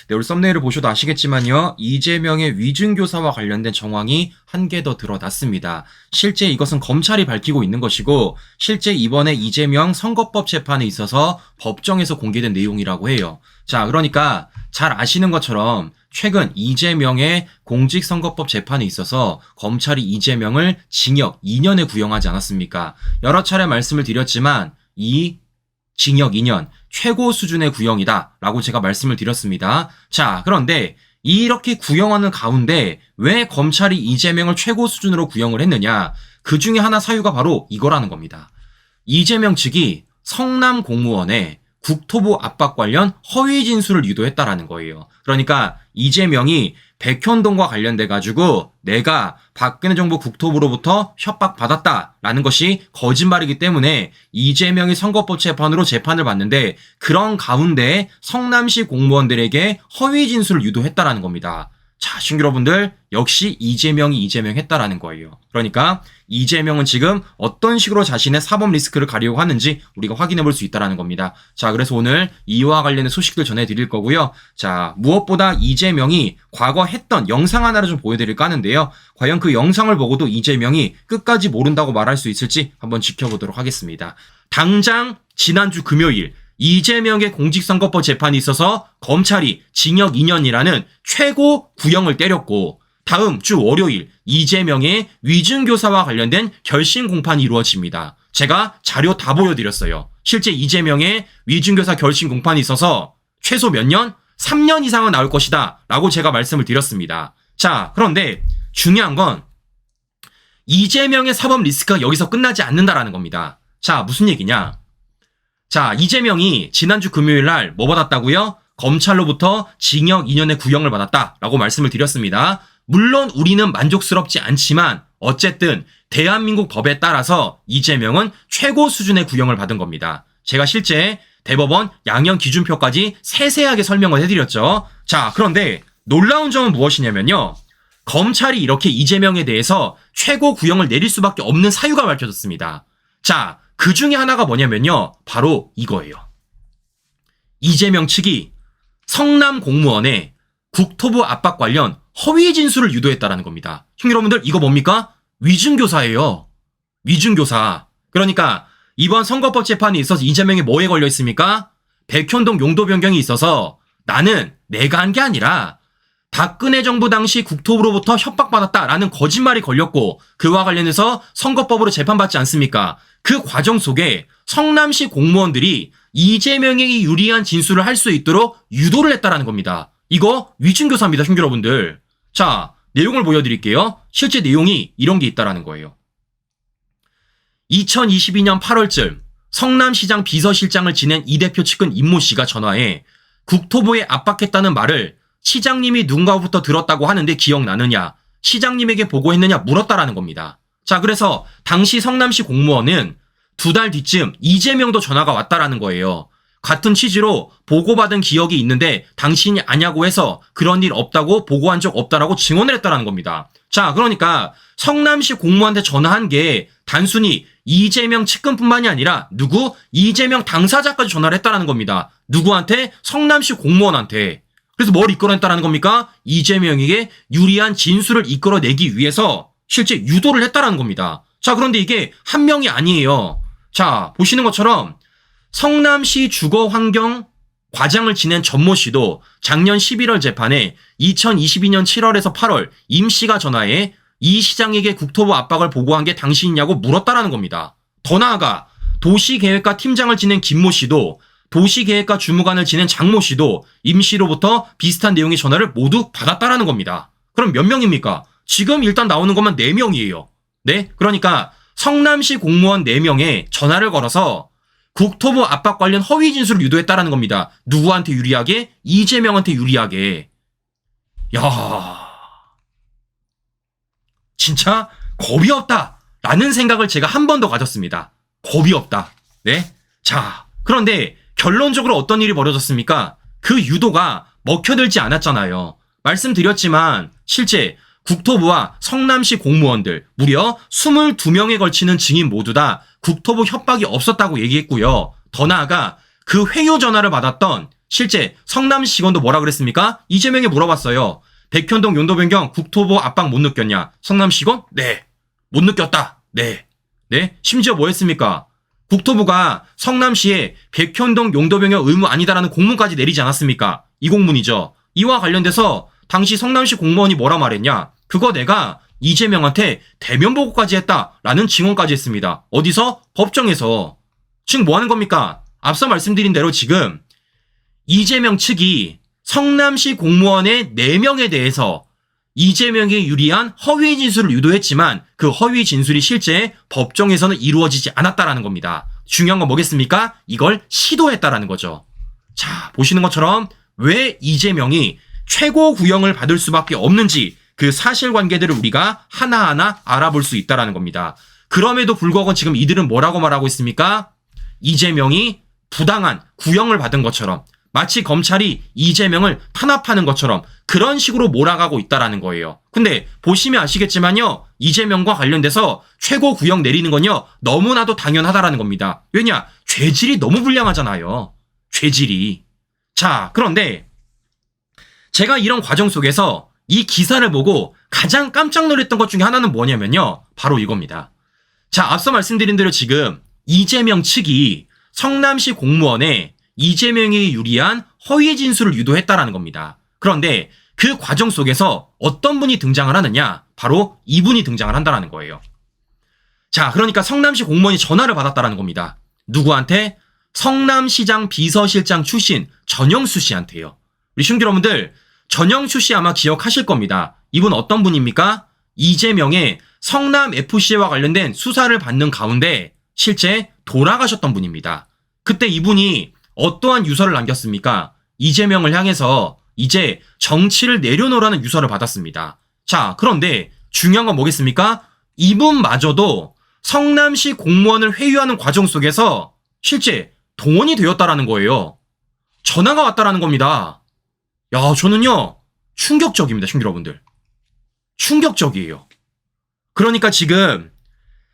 네, 우리 썸네일을 보셔도 아시겠지만요. 이재명의 위증교사와 관련된 정황이 한 개 더 드러났습니다. 실제 이것은 검찰이 밝히고 있는 것이고 실제 이번에 이재명 선거법 재판에 있어서 법정에서 공개된 내용이라고 해요. 자, 그러니까 잘 아시는 것처럼 최근 이재명의 공직선거법 재판에 있어서 검찰이 이재명을 징역 2년에 구형하지 않았습니까? 여러 차례 말씀을 드렸지만 이 징역 2년 최고 수준의 구형이다 라고 제가 말씀을 드렸습니다. 자, 그런데 이렇게 구형하는 가운데 왜 검찰이 이재명을 최고 수준으로 구형을 했느냐? 그 중에 하나 사유가 바로 이거라는 겁니다. 이재명 측이 성남 공무원에 국토부 압박 관련 허위 진술을 유도했다라는 거예요. 그러니까 이재명이 백현동과 관련돼 가지고 내가 박근혜 정부 국토부로부터 협박받았다라는 것이 거짓말이기 때문에 이재명이 선거법 재판으로 재판을 받는데 그런 가운데 성남시 공무원들에게 허위 진술을 유도했다라는 겁니다. 자, 시청자 여러분들 역시 이재명이 했다라는 거예요. 그러니까 이재명은 지금 어떤 식으로 자신의 사법 리스크를 가리려고 하는지 우리가 확인해 볼 수 있다라는 겁니다. 자, 그래서 오늘 이와 관련된 소식들 전해드릴 거고요. 자, 무엇보다 이재명이 과거 했던 영상 하나를 좀 보여드릴까 하는데요. 과연 그 영상을 보고도 이재명이 끝까지 모른다고 말할 수 있을지 한번 지켜보도록 하겠습니다. 당장 지난주 금요일 이재명의 공직선거법 재판이 있어서 검찰이 징역 2년이라는 최고 구형을 때렸고 다음 주 월요일 이재명의 위증교사와 관련된 결심 공판이 이루어집니다. 제가 자료 다 보여드렸어요. 실제 이재명의 위증교사 결심 공판이 있어서 최소 몇 년? 3년 이상은 나올 것이다 라고 제가 말씀을 드렸습니다. 자, 그런데 중요한 건 이재명의 사법 리스크가 여기서 끝나지 않는다라는 겁니다. 자, 무슨 얘기냐? 자, 이재명이 지난주 금요일 날 뭐 받았다고요? 검찰로부터 징역 2년의 구형을 받았다라고 말씀을 드렸습니다. 물론 우리는 만족스럽지 않지만 어쨌든 대한민국 법에 따라서 이재명은 최고 수준의 구형을 받은 겁니다. 제가 실제 대법원 양형 기준표까지 세세하게 설명을 해드렸죠. 자, 그런데 놀라운 점은 무엇이냐면요. 검찰이 이렇게 이재명에 대해서 최고 구형을 내릴 수밖에 없는 사유가 밝혀졌습니다. 자, 그 중에 하나가 뭐냐면요. 바로 이거예요. 이재명 측이 성남 공무원에 국토부 압박 관련 허위 진술을 유도했다라는 겁니다. 여러분들 이거 뭡니까? 위증교사예요. 위증교사. 그러니까 이번 선거법 재판이 있어서 이재명이 뭐에 걸려 있습니까? 백현동 용도 변경이 있어서 나는 내가 한 게 아니라 박근혜 정부 당시 국토부로부터 협박받았다라는 거짓말이 걸렸고 그와 관련해서 선거법으로 재판받지 않습니까? 그 과정 속에 성남시 공무원들이 이재명에게 유리한 진술을 할 수 있도록 유도를 했다라는 겁니다. 이거 위증교사입니다, 형제 여러분들. 자, 내용을 보여드릴게요. 실제 내용이 이런 게 있다라는 거예요. 2022년 8월쯤 성남시장 비서실장을 지낸 이 대표 측근 임모 씨가 전화해 국토부에 압박했다는 말을 시장님이 누군가부터 들었다고 하는데 기억나느냐, 시장님에게 보고했느냐 물었다라는 겁니다. 자, 그래서 당시 성남시 공무원은 2달 뒤쯤 이재명도 전화가 왔다라는 거예요. 같은 취지로 보고받은 기억이 있는데 당신이 아냐고 해서 그런 일 없다고 보고한 적 없다라고 증언을 했다라는 겁니다. 자, 그러니까 성남시 공무원한테 전화한 게 단순히 이재명 측근뿐만이 아니라 이재명 당사자까지 전화를 했다라는 겁니다. 누구한테? 성남시 공무원한테. 그래서 뭘 이끌어냈다라는 겁니까? 이재명에게 유리한 진술을 이끌어내기 위해서 실제 유도를 했다라는 겁니다. 자, 그런데 이게 한 명이 아니에요. 자, 보시는 것처럼 성남시 주거환경 과장을 지낸 전모 씨도 작년 11월 재판에 2022년 7월에서 8월 임 씨가 전화해 이 시장에게 국토부 압박을 보고한 게 당신이냐고 물었다라는 겁니다. 더 나아가 도시계획과 팀장을 지낸 김모 씨도 도시계획과 주무관을 지낸 장모 씨도 임 씨로부터 비슷한 내용의 전화를 모두 받았다라는 겁니다. 그럼 몇 명입니까? 지금 일단 나오는 것만 4명이에요. 네? 그러니까 성남시 공무원 4명에 전화를 걸어서 국토부 압박 관련 허위 진술을 유도했다라는 겁니다. 누구한테 유리하게? 이재명한테 유리하게. 야, 진짜 겁이 없다라는 생각을 제가 한 번 더 가졌습니다. 겁이 없다. 네? 자, 그런데 결론적으로 어떤 일이 벌어졌습니까? 그 유도가 먹혀들지 않았잖아요. 말씀드렸지만 실제 국토부와 성남시 공무원들 무려 22명에 걸치는 증인 모두 다 국토부 협박이 없었다고 얘기했고요. 더 나아가 그 회유 전화를 받았던 실제 성남시건도 뭐라 그랬습니까? 이재명이 물어봤어요. 백현동 용도 변경 국토부 압박 못 느꼈냐? 성남시건? 네. 못 느꼈다. 네. 네. 심지어 뭐 했습니까? 국토부가 성남시에 백현동 용도 변경 의무 아니다라는 공문까지 내리지 않았습니까? 이 공문이죠. 이와 관련돼서 당시 성남시 공무원이 뭐라 말했냐? 그거 내가 이재명한테 대면 보고까지 했다라는 증언까지 했습니다. 어디서? 법정에서. 지금 뭐 하는 겁니까? 앞서 말씀드린 대로 지금 이재명 측이 성남시 공무원의 4명에 대해서 이재명에 유리한 허위 진술을 유도했지만 그 허위 진술이 실제 법정에서는 이루어지지 않았다라는 겁니다. 중요한 건 뭐겠습니까? 이걸 시도했다라는 거죠. 자, 보시는 것처럼 왜 이재명이 최고 구형을 받을 수밖에 없는지 그 사실관계들을 우리가 하나하나 알아볼 수 있다라는 겁니다. 그럼에도 불구하고 지금 이들은 뭐라고 말하고 있습니까? 이재명이 부당한 구형을 받은 것처럼 마치 검찰이 이재명을 탄압하는 것처럼 그런 식으로 몰아가고 있다라는 거예요. 근데 보시면 아시겠지만요. 이재명과 관련돼서 최고 구형 내리는 건요. 너무나도 당연하다라는 겁니다. 왜냐? 죄질이 너무 불량하잖아요. 죄질이. 자, 그런데 제가 이런 과정 속에서 이 기사를 보고 가장 깜짝 놀랐던 것 중에 하나는 뭐냐면요. 바로 이겁니다. 자, 앞서 말씀드린 대로 지금 이재명 측이 성남시 공무원에 이재명에 유리한 허위 진술을 유도했다라는 겁니다. 그런데 그 과정 속에서 어떤 분이 등장을 하느냐? 바로 이분이 등장을 한다는 거예요. 자, 그러니까 성남시 공무원이 전화를 받았다는 겁니다. 누구한테? 성남시장 비서실장 출신 전영수 씨한테요. 우리 시청자 여러분들, 전영수 씨 아마 기억하실 겁니다. 이분 어떤 분입니까? 이재명의 성남FC와 관련된 수사를 받는 가운데 실제 돌아가셨던 분입니다. 그때 이분이 어떠한 유서를 남겼습니까? 이재명을 향해서 이제 정치를 내려놓으라는 유서를 받았습니다. 자, 그런데 중요한 건 뭐겠습니까? 이분마저도 성남시 공무원을 회유하는 과정 속에서 실제 동원이 되었다라는 거예요. 전화가 왔다라는 겁니다. 야, 저는요, 충격적입니다, 시청자 여러분들. 충격적이에요. 그러니까 지금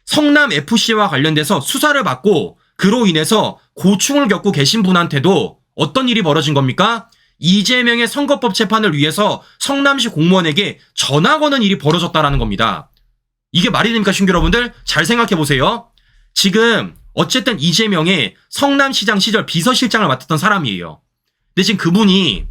성남FC와 관련돼서 수사를 받고 그로 인해서 고충을 겪고 계신 분한테도 어떤 일이 벌어진 겁니까? 이재명의 선거법 재판을 위해서 성남시 공무원에게 전화 거는 일이 벌어졌다라는 겁니다. 이게 말이 됩니까, 시청자 여러분들? 잘 생각해 보세요. 지금 어쨌든 이재명의 성남시장 시절 비서실장을 맡았던 사람이에요. 근데 지금 그분이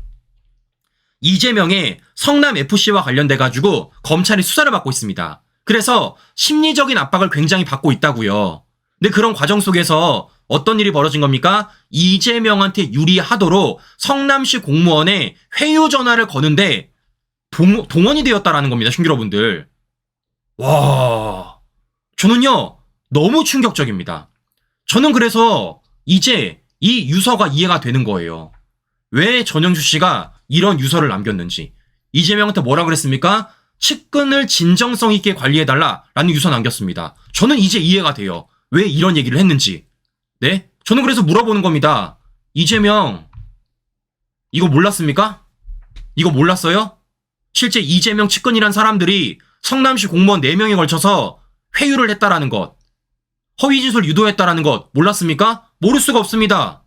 이재명의 성남FC와 관련돼가지고 검찰이 수사를 받고 있습니다. 그래서 심리적인 압박을 굉장히 받고 있다고요. 근데 그런 과정 속에서 어떤 일이 벌어진 겁니까? 이재명한테 유리하도록 성남시 공무원에 회유 전화를 거는데 동원이 되었다라는 겁니다, 시청자 여러분들. 와, 저는요 너무 충격적입니다. 저는 그래서 이제 이 유서가 이해가 되는 거예요. 왜 전영수 씨가 이런 유서를 남겼는지. 이재명한테 뭐라 그랬습니까? 측근을 진정성 있게 관리해달라라는 유서 남겼습니다. 저는 이제 이해가 돼요. 왜 이런 얘기를 했는지. 네? 저는 그래서 물어보는 겁니다. 이재명, 이거 몰랐습니까? 이거 몰랐어요? 실제 이재명 측근이란 사람들이 성남시 공무원 4명에 걸쳐서 회유를 했다라는 것, 허위 진술 유도했다라는 것 몰랐습니까? 모를 수가 없습니다.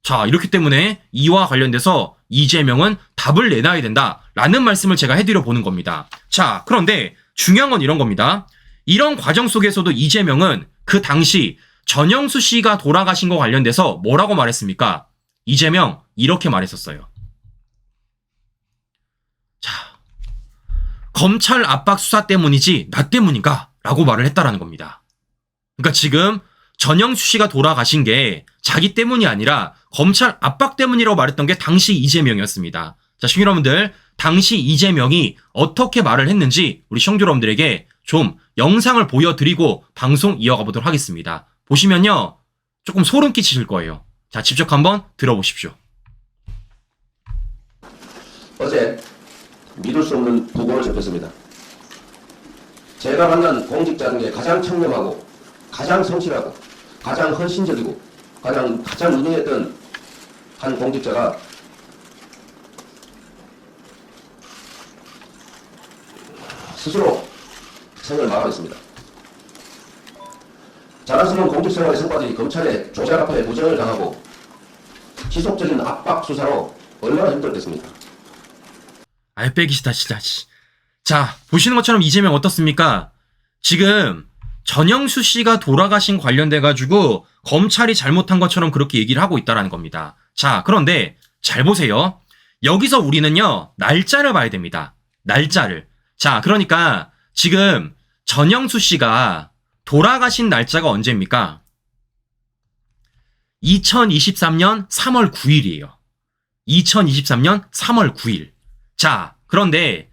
자, 이렇기 때문에 이와 관련돼서 이재명은 답을 내놔야 된다라는 말씀을 제가 해드려 보는 겁니다. 자, 그런데 중요한 건 이런 겁니다. 이런 과정 속에서도 이재명은 그 당시 전영수 씨가 돌아가신 거 관련돼서 뭐라고 말했습니까? 이재명 이렇게 말했었어요. 자, 검찰 압박 수사 때문이지 나 때문인가? 라고 말을 했다라는 겁니다. 그러니까 지금 전영수 씨가 돌아가신 게 자기 때문이 아니라 검찰 압박 때문이라고 말했던 게 당시 이재명이었습니다. 자, 시청자 여러분들, 당시 이재명이 어떻게 말을 했는지 우리 시청자 여러분들에게 좀 영상을 보여드리고 방송 이어가 보도록 하겠습니다. 보시면요, 조금 소름 끼치실 거예요. 자, 직접 한번 들어보십시오. 어제 믿을 수 없는 부고를 접했습니다. 제가 만난 공직자 중에 가장 청렴하고 가장 성실하고 가장 헌신적이고 가장 유능했던 한 공직자가 스스로 생을 마감했습니다. 자랑스러운 공직생활의 성과들이 검찰의 조작 앞에 무정을 당하고 지속적인 압박 수사로 얼마나 힘들었겠습니까? 아이, 빼기시다, 진짜. 자, 보시는 것처럼 이재명 어떻습니까? 지금 전영수 씨가 돌아가신 관련돼가지고 검찰이 잘못한 것처럼 그렇게 얘기를 하고 있다라는 겁니다. 자, 그런데 잘 보세요. 여기서 우리는요, 날짜를 봐야 됩니다. 날짜를. 자, 그러니까 지금 전영수 씨가 돌아가신 날짜가 언제입니까? 2023년 3월 9일이에요. 2023년 3월 9일. 자, 그런데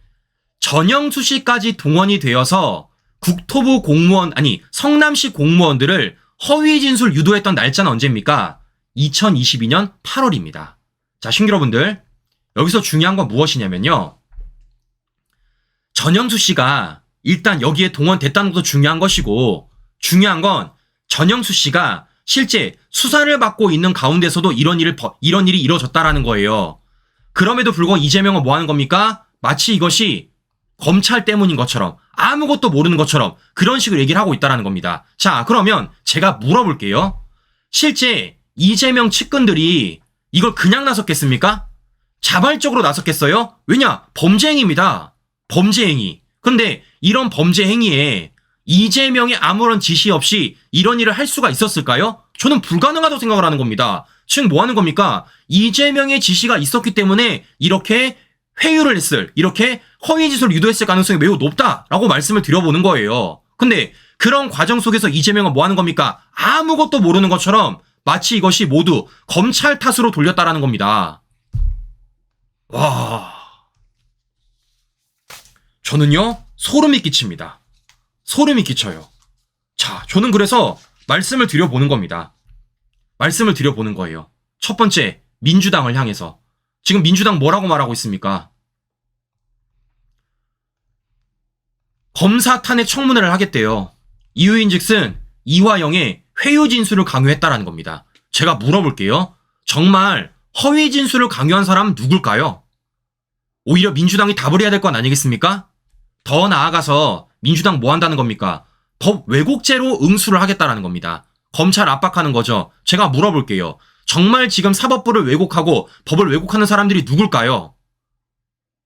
전영수 씨까지 동원이 되어서 국토부 공무원, 아니, 성남시 공무원들을 허위 진술 유도했던 날짜는 언제입니까? 2022년 8월입니다. 자, 신규 여러분들, 여기서 중요한 건 무엇이냐면요. 전영수 씨가 일단 여기에 동원됐다는 것도 중요한 것이고, 중요한 건 전영수 씨가 실제 수사를 받고 있는 가운데서도 이런 일이 이루어졌다라는 거예요. 그럼에도 불구하고 이재명은 뭐 하는 겁니까? 마치 이것이 검찰 때문인 것처럼, 아무것도 모르는 것처럼 그런 식으로 얘기를 하고 있다라는 겁니다. 자, 그러면 제가 물어볼게요. 실제 이재명 측근들이 이걸 그냥 나섰겠습니까? 자발적으로 나섰겠어요? 왜냐? 범죄 행위입니다. 범죄 행위. 근데 이런 범죄 행위에 이재명이 아무런 지시 없이 이런 일을 할 수가 있었을까요? 저는 불가능하다고 생각을 하는 겁니다. 즉 뭐 하는 겁니까? 이재명의 지시가 있었기 때문에 이렇게 회유를 했을, 이렇게 허위 진술을 유도했을 가능성이 매우 높다라고 말씀을 드려보는 거예요. 근데 그런 과정 속에서 이재명은 뭐 하는 겁니까? 아무것도 모르는 것처럼 마치 이것이 모두 검찰 탓으로 돌렸다라는 겁니다. 와, 저는요, 소름이 끼칩니다. 소름이 끼쳐요. 자, 저는 그래서 말씀을 드려보는 겁니다. 말씀을 드려보는 거예요. 첫 번째, 민주당을 향해서. 지금 민주당 뭐라고 말하고 있습니까? 검사 탄핵 청문회를 하겠대요. 이유인즉슨 이화영의 회유 진술을 강요했다라는 겁니다. 제가 물어볼게요. 정말 허위 진술을 강요한 사람은 누굴까요? 오히려 민주당이 답을 해야 될 건 아니겠습니까? 더 나아가서 민주당 뭐 한다는 겁니까? 법 왜곡죄로 응수를 하겠다라는 겁니다. 검찰 압박하는 거죠. 제가 물어볼게요. 정말 지금 사법부를 왜곡하고 법을 왜곡하는 사람들이 누굴까요?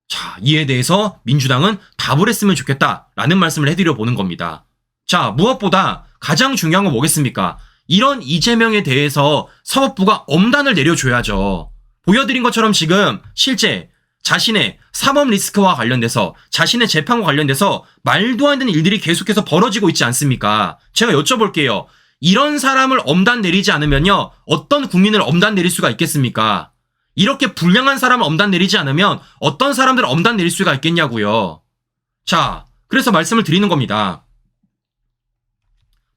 자, 이에 대해서 민주당은 답을 했으면 좋겠다라는 말씀을 해드려 보는 겁니다. 자, 무엇보다 가장 중요한 건 뭐겠습니까? 이런 이재명에 대해서 사법부가 엄단을 내려줘야죠. 보여드린 것처럼 지금 실제 자신의 사법 리스크와 관련돼서, 자신의 재판과 관련돼서 말도 안 되는 일들이 계속해서 벌어지고 있지 않습니까? 제가 여쭤볼게요. 이런 사람을 엄단 내리지 않으면요, 어떤 국민을 엄단 내릴 수가 있겠습니까? 이렇게 불량한 사람을 엄단 내리지 않으면 어떤 사람들을 엄단 내릴 수가 있겠냐고요. 자, 그래서 말씀을 드리는 겁니다.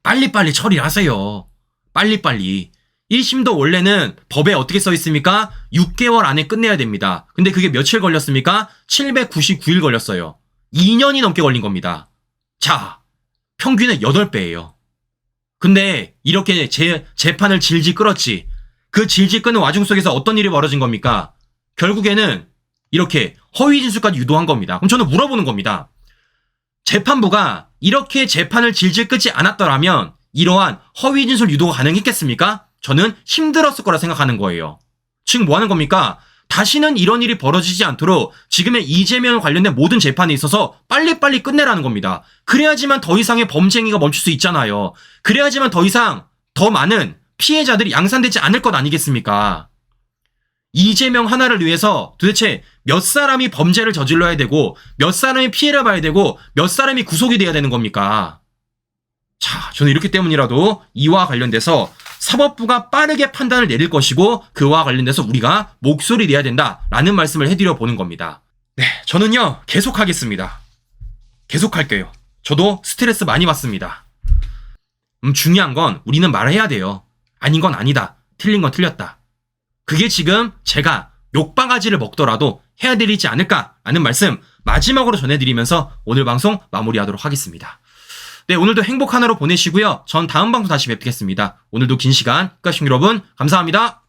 빨리빨리 처리를 하세요. 빨리빨리. 1심도 원래는 법에 어떻게 써 있습니까? 6개월 안에 끝내야 됩니다. 근데 그게 며칠 걸렸습니까? 799일 걸렸어요. 2년이 넘게 걸린 겁니다. 자, 평균의 8배예요. 근데 이렇게 재판을 질질 끌었지. 그 질질 끄는 와중 속에서 어떤 일이 벌어진 겁니까? 결국에는 이렇게 허위 진술까지 유도한 겁니다. 그럼 저는 물어보는 겁니다. 재판부가 이렇게 재판을 질질 끌지 않았더라면 이러한 허위 진술 유도가 가능했겠습니까? 저는 힘들었을 거라 생각하는 거예요. 지금 뭐 하는 겁니까? 다시는 이런 일이 벌어지지 않도록 지금의 이재명 관련된 모든 재판에 있어서 빨리빨리 끝내라는 겁니다. 그래야지만 더 이상의 범죄 행위가 멈출 수 있잖아요. 그래야지만 더 이상 더 많은 피해자들이 양산되지 않을 것 아니겠습니까? 이재명 하나를 위해서 도대체 몇 사람이 범죄를 저질러야 되고 몇 사람이 피해를 봐야 되고 몇 사람이 구속이 돼야 되는 겁니까? 자, 저는 이렇기 때문이라도 이와 관련돼서 사법부가 빠르게 판단을 내릴 것이고 그와 관련돼서 우리가 목소리 내야 된다라는 말씀을 해드려 보는 겁니다. 네, 저는요 계속하겠습니다. 계속할게요. 저도 스트레스 많이 받습니다. 중요한 건 우리는 말해야 돼요. 아닌 건 아니다. 틀린 건 틀렸다. 그게 지금 제가 욕바가지를 먹더라도 해야 되지 않을까라는 말씀 마지막으로 전해드리면서 오늘 방송 마무리하도록 하겠습니다. 네, 오늘도 행복 하나로 보내시고요. 전 다음 방송 다시 뵙겠습니다. 오늘도 긴 시간 끝까지 여러분 감사합니다.